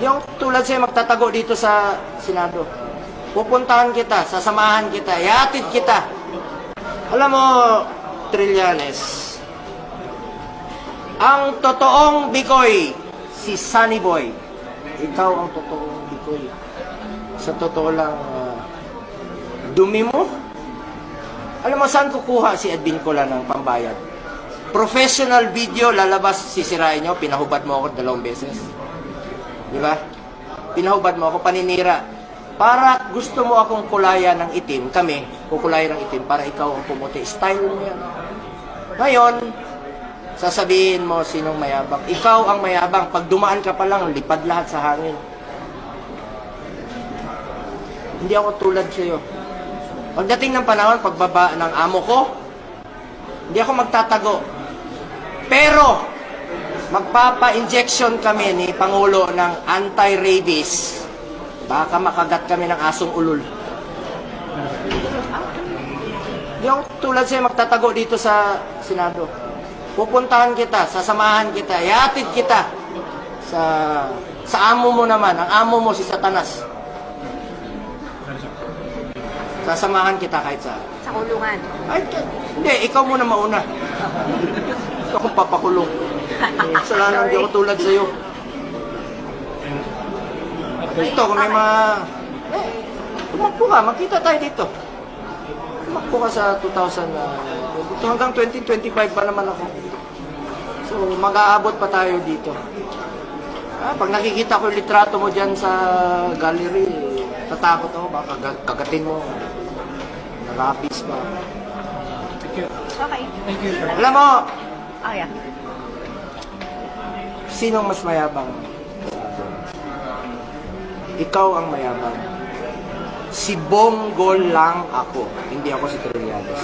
Yung tulad sa'yo magtatago dito sa Senado. Pupuntahan kita, sasamahan kita, ihatid kita. Alam mo, Trillanes, ang totoong Bikoy, si Sunny Boy. Ikaw ang totoong Bikoy. Sa totoo lang, dumi mo. Alam mo, saan kukuha si Edwin Cola ng pambayad? Professional video, lalabas, sisirain nyo, pinahubad mo ako 2 beses. Di ba? Pinahubad mo ako, paninira. Para gusto mo akong kulaya ng itim, kami, kukulaya ng itim, para ikaw ang pumuti. Style mo yan. Ngayon, sasabihin mo sinong mayabang. Ikaw ang mayabang. Pag dumaan ka pa lang, lipad lahat sa hangin. Hindi ako tulad sa'yo. Pagdating ng panahon, pagbaba ng amo ko, hindi ako magtatago. Pero, magpapa-injection kami ni Pangulo ng anti-rabies. Baka makagat kami ng asong ulol. Hindi ako tulad sa'yo magtatago dito sa Senado. Pupuntahan kita, sasamahan kita, ihatid kita sa amo mo naman. Ang amo mo si Satanas. Sasamahan kita kahit sa kulungan. Ay, hindi, ikaw muna mauna. Ikaw kung papakulong. Salamat, hindi ako tulad sa'yo. Ito, kung may mga... tumakbo ka, magkita tayo dito. Tumakbo ka sa 2000... ito hanggang 2025 pa naman ako. So, mag-aabot pa tayo dito. Pag nakikita ko yung litrato mo dyan sa gallery, tatakot ako, baka kagatin mo. Narapis pa. Okay. Thank you, sir. Alam mo, Oh, yeah. sinong mas mayabang? Ikaw ang mayabang. Si Bonggol lang ako. Hindi ako si Trillanes.